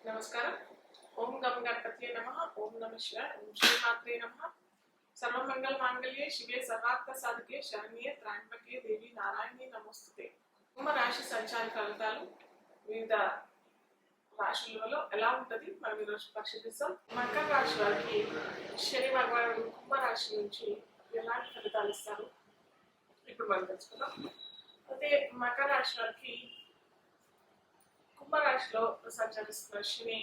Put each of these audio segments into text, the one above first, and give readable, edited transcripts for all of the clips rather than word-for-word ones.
నమస్కారం. ఓం గం గణపతియే నమః. ఓం నమః శివాయ. ఓం శ్రీమాత్రే నమః. సర్వమంగళ మాంగళ్యే శివే సర్వార్థ సాధకే శరణ్యే త్ర్యంబకే దేవి నారాయణి నమోస్తుతే. కుంభరాశి సంచార ఫలితాలు వివిధ రాశులలో ఎలా ఉంటుంది మనం ఈరోజు పరిశీలిస్తాం. మకర రాశి వారికి శని భగవానుడు కుంభరాశి నుంచి ఎలాంటి ఫలితాలు ఇస్తారు ఇప్పుడు మనం తెలుసుకుందాం. అయితే మకర రాశి వారికి కుంభరాశిలో సంచరిస్తున్న శని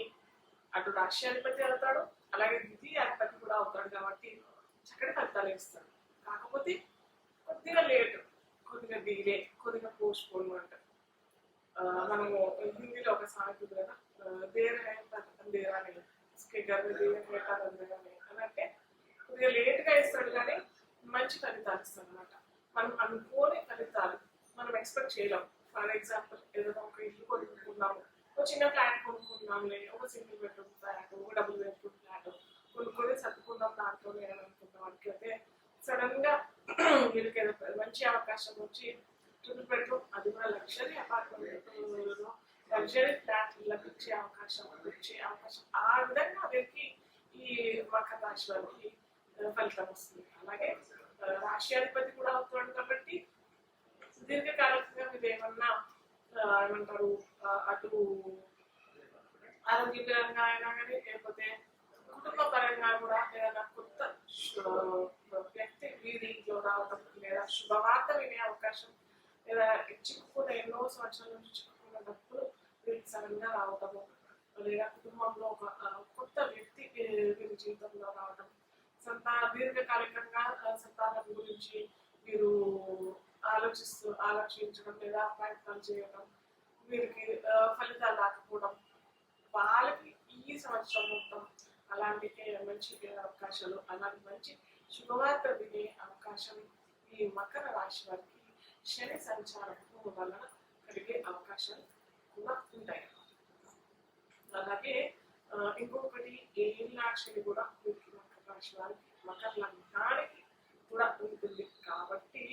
అటు రాశి అధిపతి అవుతాడు, అలాగే ద్వితీయ అధిపతి కూడా అవుతాడు కాబట్టి చక్కటి ఫలితాలు ఇస్తాడు. కాకపోతే కొద్దిగా లేట్, కొద్దిగా డిలే, కొద్దిగా పోస్ట్ పోన్మెంట్. మనము హిందీలో ఒక సామెత ఉంది కదా, దేర్ దేరాని అని అంటే కొద్దిగా లేట్గా ఇస్తాడు కానీ మంచి ఫలితాలు ఇస్తాడు అనమాట. మనం అనుకోని ఫలితాలు మనం ఎక్స్పెక్ట్ చేయలేం. ఫర్ ఎగ్జాంపుల్ ఏదైనా ఒక ఇల్లు కొనుక్కున్నాము, ఒక చిన్న ఫ్లాట్ కొనుక్కున్నాంలే, ఒక సింగిల్ బెడ్రూమ్ ఫ్లాట్, ఒక డబుల్ బెడ్రూమ్ ఫ్లాట్ కొనుక్కొని సర్దుకుందాం దాంట్లో అనుకుంటాం. వాటికైతే సడన్ గా వీళ్ళకి ఏదో మంచి అవకాశం వచ్చి ట్రిపుల్ బెడ్రూమ్, అది కూడా లగ్జరీ అపార్ట్మెంట్, లగ్జరీ ఫ్లాట్ లభించే అవకాశం ఆ విధంగా వీరికి ఈ మకర రాశి వారికి ఫలితం వస్తుంది. అలాగే రాష్ట్రాధిపతి కూడా అవుతాడు కాబట్టి దీర్ఘకాలికంగా మీరు ఏమన్నా ఏమంటారు అటు ఆరోగ్యపరంగా అయినా కానీ లేకపోతే కుటుంబ పరంగా కూడా ఏదైనా కొత్త వ్యక్తి వీధిలో రావడం లేదా శుభవార్త వినే అవకాశం లేదా చిక్కుకున్న ఎన్నో సంవత్సరాల నుంచి చిక్కుకున్న డబ్బులు వీరికి సడన్గా రావడము లేదా కుటుంబంలో ఒక కొత్త వ్యక్తి వీరి జీవితంలో రావడం, దీర్ఘకాలికంగా సంతానం గురించి మీరు ఆలోచించడం లేదా ప్రయత్నాలు చేయడం, వీరికి ఫలితాలు రాకపోవడం, వాళ్ళకి ఈ సంవత్సరం మొత్తం అలాంటి మంచి అవకాశాలు, అలాంటి మంచి శుభవార్త వినే అవకాశం ఈ మకర రాశి వారికి శని సంచారం వలన కలిగే అవకాశాలు కూడా ఉంటాయి. అలాగే ఇంకొకటి ఏళ్ళాక్షరి కూడా వీరికి మకర రాశి వారికి మకర లగ్నానికి కూడా ఉంటుంది కాబట్టి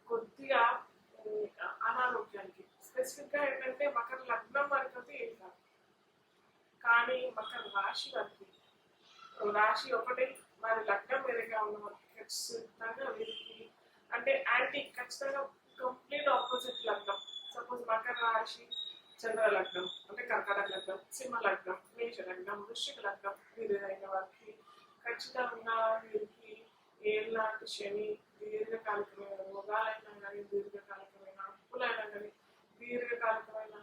కొద్దిగా అనారోగ్యానికి స్పెసిఫిక్ గా ఏంటంటే మకర లగ్నం వరకు అయితే ఏం కాదు, కానీ మకర రాశి వారికి రాశి ఒకటే మరి లగ్నం వేరేగా ఉన్న వారికి ఖచ్చితంగా వీరికి అంటే యాంటీ ఖచ్చితంగా కంప్లీట్ ఆపోజిట్ లగ్నం. సపోజ్ మకర రాశి చంద్ర లగ్నం అంటే కర్కాటక లగ్నం, సింహ లగ్నం, మేష లగ్నం, వృశ్చిక లగ్నం వీరైన వారికి ఖచ్చితంగా వీరికి ఏళ్ళనాటి శని, దీర్ఘకాలికమైన రోగాలైనా కానీ, దీర్ఘకాలికమైన అప్పులైనా కానీ, దీర్ఘకాలికమైన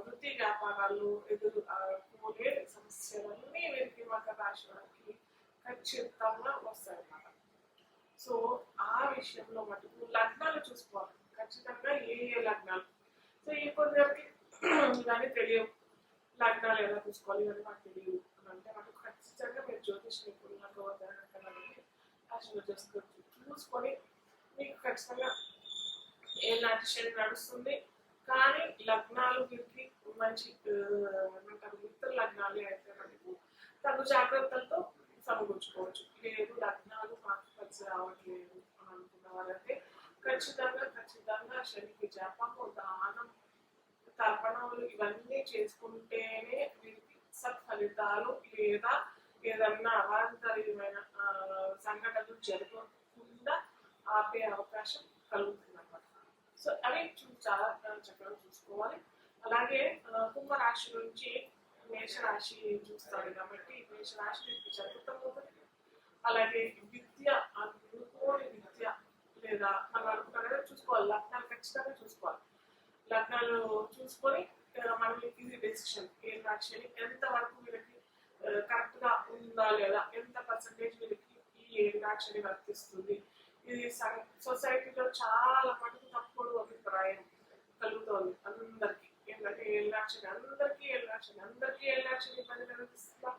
వృత్తి వ్యాపారాలు ఎదుర్కోలే సమస్యలన్నీ వీరికి మకర రాశి వారికి ఖచ్చితంగా వస్తాయన్నమాట. సో ఆ విషయంలో మటుకు లగ్నాలు చూసుకోవాలి ఖచ్చితంగా ఏ లగ్నాలు. సో ఈ కొందరికి ఇవన్నీ తెలియవు, లగ్నాలు ఎలా చూసుకోవాలి ఇవన్నీ మాకు తెలియదు అని అంటే మటుకు ఖచ్చితంగా మీరు జ్యోతిష్ నిపుణులకు రాశిలో చూసుకొని మీకు ఖచ్చితంగా ఏనాటి శని నడుస్తుంది. కానీ లగ్నాలు వీరికి మంచి ఏమంటారు మిత్ర లగ్నాలు అయితే మనకు తగు జాగ్రత్తలతో సమకూర్చుకోవచ్చు. లేదు లగ్నాలు మాకు కలిసి రావట్లేదు అని అనుకున్న వారైతే ఖచ్చితంగా శనికి జపము, దానం, తర్పణములు ఇవన్నీ చేసుకుంటేనే వీరికి సత్ఫలితాలు లేదా ఏదన్నా అవాంతరీయమైన సంఘటనలు జరగకుండా ఆపే అవకాశం కలుగుతుంది అన్నమాట. సో అవి చాలా చక్కగా చూసుకోవాలి. అలాగే కుంభరాశి నుంచి మేషరాశి చూస్తారు కాబట్టి మేషరాశి జరుగుతుంది. అలాగే విద్య, అనుకోని విద్య లేదా మనం అనుకున్న కదా చూసుకోవాలి, లగ్నాలు ఖచ్చితంగా చూసుకోవాలి. లగ్నాలు చూసుకొని మనం ఇది డెసిషన్ ఏ రాశి ఎంత వరకు వీళ్ళకి కరెక్ట్ గా ఉందా లేదా, ఎంత పర్సంటేజ్ వీళ్ళకి ఈ రాశిని వర్తిస్తుంది. ఇది సొసైటీలో చాలా మటుకు తప్పుడు అభిప్రాయం కలుగుతోంది అందరికి. ఏంటంటే అందరికీ ఇబ్బంది కలిగిస్తుందా,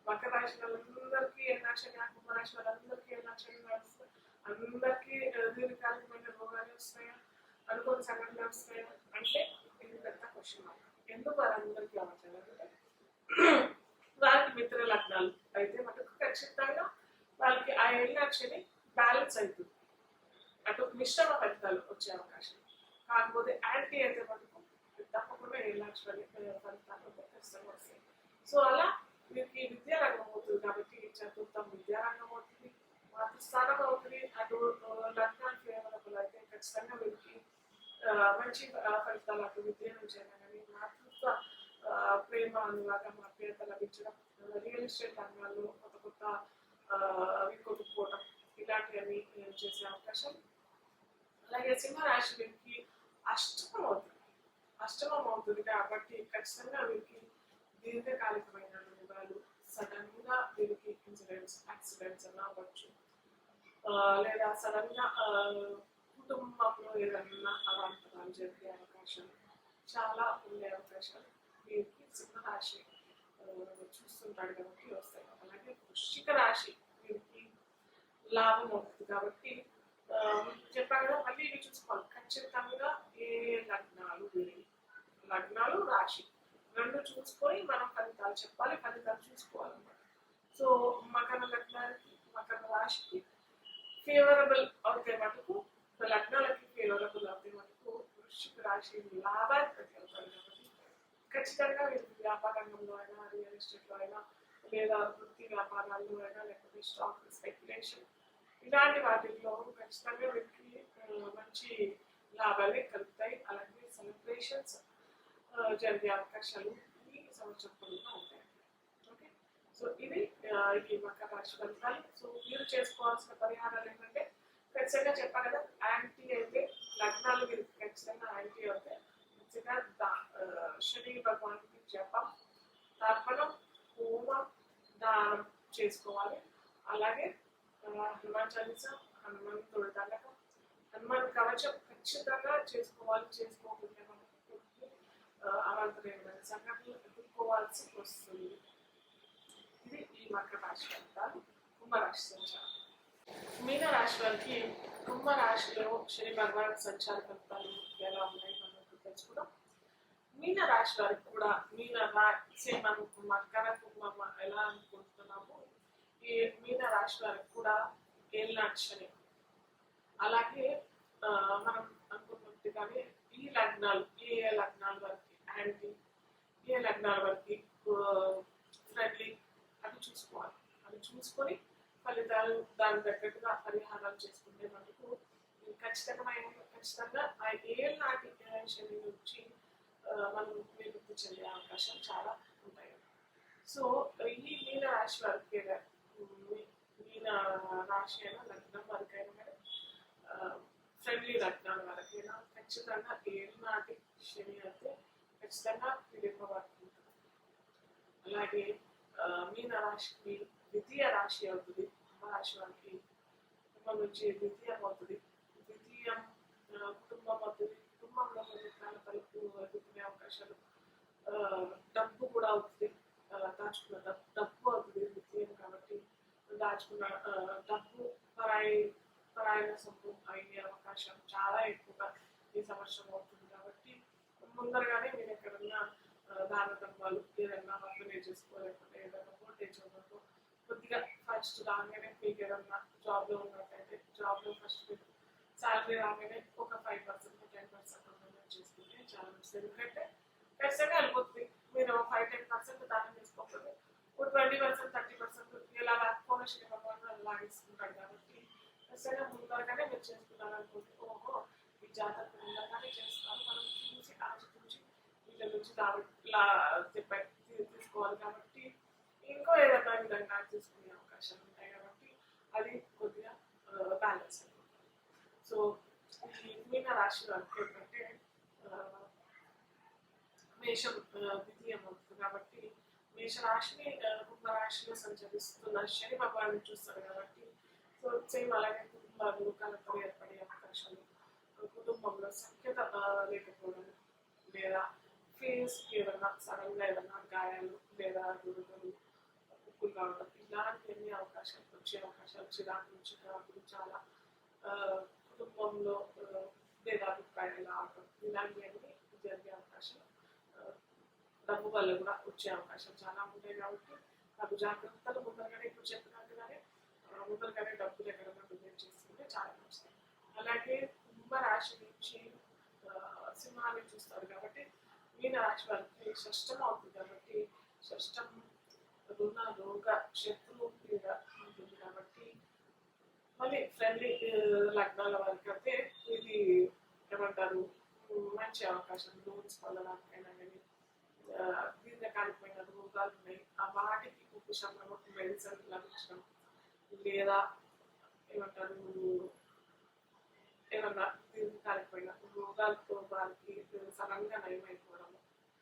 మకర రాశి వాళ్ళందరికీ ఏళ్ళాక్షని, కుంభరాశి వాళ్ళందరికీ ఏళ్ళాక్షని నడుస్తుంది, అందరికీ దీర్ఘకాలికమైన రోగాలు వస్తాయా, అనుకోని సంఘటనలు వస్తాయా అంటే ఇది పెద్ద క్వశ్చన్ మార్క్. ఎందుకు వారందరికీ అవ్వట్లేదంటే వారికి మిత్ర లగ్నాలు అయితే మటుకు ఖచ్చితంగా వాళ్ళకి ఆ ఏళ్ళాక్షని బ్యాలెన్స్ అవుతుంది, అటు మిశ్రమ ఫలితాలు వచ్చే అవకాశం. కాకపోతే యాంటీ అయితే మటుకు తప్పకుండా ఏళ్ళాక్ష ఫలితాలు ఖచ్చితంగా వస్తాయి. సో అలా వీరికి విద్యారంగం అవుతుంది కాబట్టి చతుర్థం విద్యారంగం అవుతుంది, మాతృస్థానం అవుతుంది. అటు లగ్నాలు ఫేవరబుల్ అయితే ఖచ్చితంగా వీరికి మంచి ఫలితాలు అటు విద్య నుంచి అయినా కానీ మాతృత్వ ప్రేమ అనురాగం ఆప్యాయత లభించడం, రియల్ ఎస్టేట్ రంగాల్లో కొత్త కొత్త అవి కొనుక్కోవడం ఇలాంటివన్నీ చేసే అవకాశం. అలాగే సింహరాశి వీరికి అష్టమం అవుతుంది, అష్టమం అవుతుంది కాబట్టి ఖచ్చితంగా వీరికి దీర్ఘకాలికమైన రోగాలు, సడన్ గా వీరికి ఇన్సిడెంట్స్ యాక్సిడెంట్స్ అన్న అవ్వచ్చు, లేదా సడన్ గా కుటుంబంలో ఏదన్నా అవాంతరాలు జరిగే అవకాశాలు చాలా ఉండే అవకాశాలు వీరికి సింహరాశి చూస్తుంటాడు కాబట్టి వస్తాయి. అలాగే వృశ్చిక రాశి వీరికి లాభం అవుతుంది కాబట్టి చెప్పాను కదా, మళ్ళీ ఇవి చూసుకోవాలి ఖచ్చితంగా. ఏ లగ్నాలు వీరి లగ్నాలు రాశి రెండు చూసుకొని మనం ఫలితాలు చెప్పాలి, ఫలితాలు చూసుకోవాలన్నమాట. సో మకర లగ్నానికి మకర రాశికి ఫేవరబుల్ అవుతే మటుకు, లగ్నాలకి ఫేవరబుల్ అవుతే మటుకు వృశ్చిక రాశి లాభాధిపతి అవుతారు కాబట్టి ఖచ్చితంగా వీరికి వ్యాపార రంగంలో అయినా, రియల్ ఎస్టేట్లో అయినా, లేదా వృత్తి వ్యాపారాల్లో అయినా, లేకపోతే స్టాక్ స్పెక్యులేషన్ ఇలాంటి వాటిల్లో ఖచ్చితంగా వీరికి మంచి లాభాలే కలుగుతాయి. అలాగే సెలబ్రేషన్స్ జరిగే అవకాశాలు ఈ సంవత్సరం పొడవునా ఉంటాయి. ఓకే, సో ఇది ఈ మకర రాశి ఫలితాలు. సో మీరు చేసుకోవాల్సిన పరిహారాలు ఏంటంటే ఖచ్చితంగా చెప్పాను కదా, యాంటీ అయితే లగ్నాలు మీరు ఖచ్చితంగా యాంటీ అవుతాయి. ఖచ్చితంగా శని భగవానికి జపం, తర్పణం, హోమం, దానం చేసుకోవాలి. అలాగే హనుమాన్ చాలీసా, హనుమంతుడి దండకం, హనుమాన్ కవచం ఖచ్చితంగా చేసుకోవాలి. చేసుకోకుండా అవంతరైన సంఘటనలు ఎదుర్కోవాల్సి వస్తుంది. ఇది ఈ మకర రాశి ఫలితాలు. కుంభరాశి సంచారం. మీన రాశి వారికి కుంభరాశిలో శని భగవాన్ సంచార ఫలితాలు ఎలా ఉన్నాయి మనం తెలుసుకుందాం. మీన రాశి వారికి కూడా మనం మకర కుంభం ఎలా అనుకుంటున్నాము, ఈ మీన రాశి వారికి కూడా ఏళ్ళనాటి శని. అలాగే మనం అనుకున్నట్టుగానే ఈ లగ్నాలు ఏ లగ్నాల వరకు యాంటీ, ఏ లగ్నాల వరకు ఫ్రెండ్లీ అది చూసుకోవాలి. అది చూసుకొని ఫలితాలు దాని తగ్గట్టుగా పరిహారాలు చేసుకుంటే మనకు ఖచ్చితంగా ఆ ఏళ్ళనాటి శని నుంచి మనం విముక్తి చెందే అవకాశం చాలా ఉంటాయి. సో ఈ మీన రాశి వారికి మీన రాశి అయినా లగ్నం వరకైనా కానీ ఫ్రెండ్లీ లగ్నాల వరకైనా ఖచ్చితంగా ఏళ్ళనాటి శని అయితే ఖచ్చితంగా విడిపబడుతుంది. అలాగే మీన రాశికి ద్వితీయ రాశి అవుతుంది. కుంభరాశి వారికి కుటుంబం నుంచి ద్వితీయం అవుతుంది. ద్వితీయం కుటుంబం అవుతుంది. కుటుంబంలో కొన్ని తలుపు ఎదుర్కొనే అవకాశాలు, డబ్బు కూడా అవుతుంది. దాచుకున్న డబ్బు అవుతుంది ద్వితీయం కాబట్టి దాచుకున్న డబ్బు పరాయణ సొమ్ము అయ్యే అవకాశం చాలా ఎక్కువగా ఈ సంవత్సరం అవుతుంది. కాబట్టి ముందరగానే మీరు ఎక్కడన్నా దాన ధర్మాలు ఏదైనా అప్లై చేసుకోలేకపోతే ఏదైనా వోల్టేజ్ ఉన్నట్టు కొద్దిగా ఫస్ట్ రాగానే మీకు ఏదన్నా జాబ్లో ఉన్నట్టయితే జాబ్లో ఫస్ట్ మీకు శాలరీ రాగానే ఒక 5% 10% చేసుకుంటే చాలా మంచిది. ఎందుకంటే ఖచ్చితంగా వెళ్ళిపోతుంది. మీరు 5-10% దానం చేసుకోకపోతే ఒక 20% 30% ఇలా కోనశీల భగవాన్ లాగేసుకుంటాడు. కాబట్టి ఖచ్చితంగా ముందరగానే మీరు చేసుకున్నారు అనుకుంటే ఓహో ఈ జాతర ముందరగానే చేస్తున్నారు, మనం చూసి ఆచితూచి వీళ్ళ నుంచి తీసుకోవాలి. కాబట్టి ఇంకో ఏదైనా విధంగా తీసుకునే అవకాశాలు ఉంటాయి. కాబట్టి అది కొద్దిగా బ్యాలెన్స్ అయిపోతుంది. సో ఈ మీన రాశి వారికి ఏంటంటే మేషం ద్వితీయం అవుతుంది కాబట్టి మేషరాశిని కుంభరాశిలో సంచరిస్తున్న శని భగవాన్ని చూస్తారు కాబట్టి సో సేమ్ అలాగే కుటుంబాలు కలతలు ఏర్పడే అవకాశాలు, కుటుంబంలో సఖ్యత లేకపోవడం, లేదా ఫేస్ ఏదన్నా సడన్గా ఏదన్నా గాయాలు లేదా దురదలు ఉప్పులు కావడం ఇలాంటి ఎన్ని అవకాశాలు వచ్చే అవకాశాలు, చిరాకులు చాలా కుటుంబంలో భేదాభిప్రాయాలు రావడం ఇలాంటివన్నీ జరిగే అవకాశం, డబ్బు వల్ల కూడా వచ్చే అవకాశం చాలా ఉంటాయి. కాబట్టి నాకు జాగ్రత్తలు ముందరగానే ఇప్పుడు చెప్పినట్టుగానే ముందరగానే డబ్బులు ఎక్కడన్నా డొనేట్ చేసుకుంటే చాలా మంచిది. అలాగే కుంభరాశి నుంచి సింహాన్ని చూస్తారు కాబట్టి మీన రాశి వారికి షష్టం అవుతుంది. కాబట్టి షష్టం రుణ రోగ శత్రు పీడ ఉంటుంది కాబట్టి మళ్ళీ ఫ్రెండ్లీ లగ్నాల వారికి అయితే ఇది ఏమంటారు మంచి అవకాశం. లోన్స్ పొందడానికైనా కానీ దీర్ఘకాలికమైన రోగాలు ఉన్నాయి ఆ వాటికి ఉపశమనం మెడిసిన్ లభించడం, లేదా ఏమంటారు ఏమన్నా దీర్ఘకాలికమైన రోగాలతో వారికి సడన్గా నయమైపోవడము,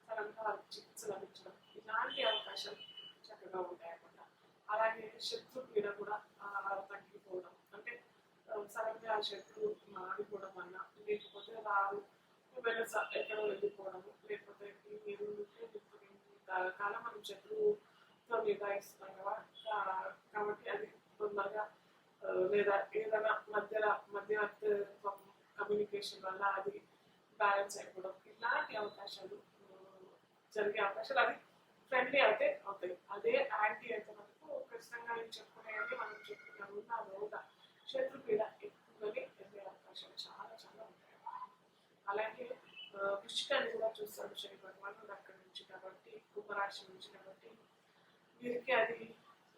సడన్గా వారికి చికిత్స లభించడం, ఇలాంటి అవకాశాలు చక్కగా ఉంటాయన్నమాట. అలాగే శత్రు పీడ కూడా తగ్గిపోవడం, అంటే సడన్గా ఆ శత్రువు మాడిపోవడం అన్న, లేకపోతే వారు ఎక్కడో వెళ్ళిపోవడము, లేకపోతే మీరు కాలం మనం శత్రువుతో నిభాయిస్తున్నాం కదా, కాబట్టి అది తొందరగా లేదా ఏదైనా మధ్యవర్తిత్వం కమ్యూనికేషన్ వల్ల అది బ్యాలెన్స్ అయిపోవడం, ఇలాంటి అవకాశాలు జరిగే అవకాశాలు అది ఫ్రెండ్లీ అయితే అవుతాయి. అదే యాంటీ అయితే మనకు ఖచ్చితంగా నేను చెప్పుకునేది మనం చెప్పుకున్నాము నా రోగ శత్రుపీడ ఎక్కువగానే వెళ్ళే అవకాశాలు చాలా చాలా ఉంటాయి. అలాగే వృశ్చికాన్ని కూడా చూస్తాడు శని భగవానుడు అక్కడి నుంచి కాబట్టి, కుంభరాశి నుంచి కాబట్టి వీరికి అది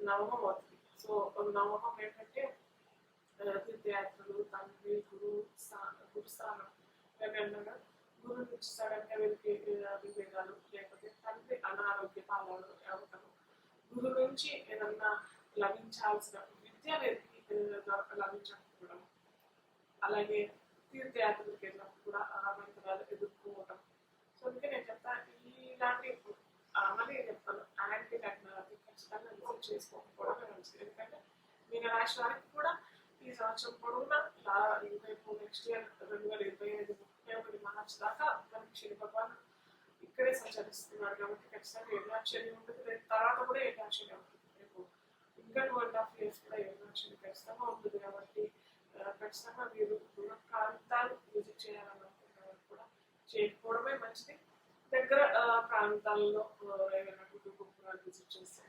నవమం అవుతుంది. సో నవమం ఏంటంటే తీర్థయాత్రలు, తండ్రి గురుస్థానం ఏమైనా గురు నుంచి సడన్గా వీరికి విభేదాలు, లేకపోతే తండ్రి అనారోగ్య పాలన అవ్వటము, గురు నుంచి ఏదన్నా లభించాల్సిన విద్య వీరికి లభించకపోవడం, అలాగే తీర్థయాత్రలకు వెళ్ళినప్పుడు కూడా అవాంతరాలు ఎదుర్కోవటం. సో అందుకే నేను చెప్తాను ఇలాంటి మళ్ళీ చెప్తాను యాంటీ టెక్నాలజీ ఖచ్చితంగా రిసీవ్ చేసుకోకపోవడం మంచిది. ఎందుకంటే మీన రాశి వారికి కూడా ఈ సంవత్సరం పొడవునా రేపు నెక్స్ట్ ఇయర్ 2025 31 మార్చి దాకా మనకి శని భగవాన్ ఇక్కడే సంచరిస్తున్నారు కాబట్టి ఖచ్చితంగా ఏకాక్షరి ఉంటుంది. రేపు తర్వాత కూడా ఏకాక్షరి ఉంటుంది. రేపు ఇంకా 2.5 years కూడా ఏకాక్షరి ఖచ్చితంగా ఉంటుంది కాబట్టి ఖచ్చితంగా మీరు దూర ప్రాంతాలు విజిట్ చేయాలనుకుంటున్న కూడా చేయకపోవడమే మంచిది. దగ్గర ప్రాంతాల్లో ఏమైనా కుటుంబాలు విజిట్ చేస్తే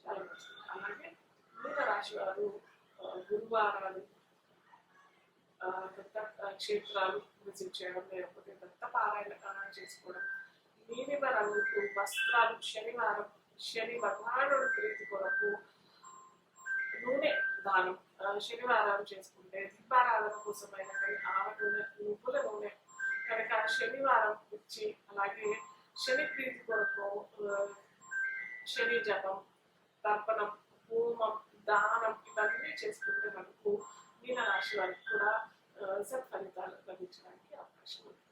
చాలా మంచిది. అలాగే మీన రాశి వారు గురువారాలు దత్త క్షేత్రాలు విజిట్ చేయడం, లేకపోతే దత్త పారాయణ చేసుకోవడం, నీలిమ రంగు వస్త్రాలు శనివారం శని భగవానుడు ప్రీతి కొరకు నూనె దానం శనివారాలు చేసుకుంటే, దీపారాధన కోసమైనా కానీ ఆవ నూనె, నువ్వుల నూనె కనుక శనివారం ఇచ్చి, అలాగే శని ప్రీతి కొరకు శని జపం, తర్పణం, హోమం, దానం ఇవన్నీ చేసుకుంటే మనకు మీన రాశి వారికి కూడా సత్ఫలితాలు లభించడానికి అవకాశం ఉంది.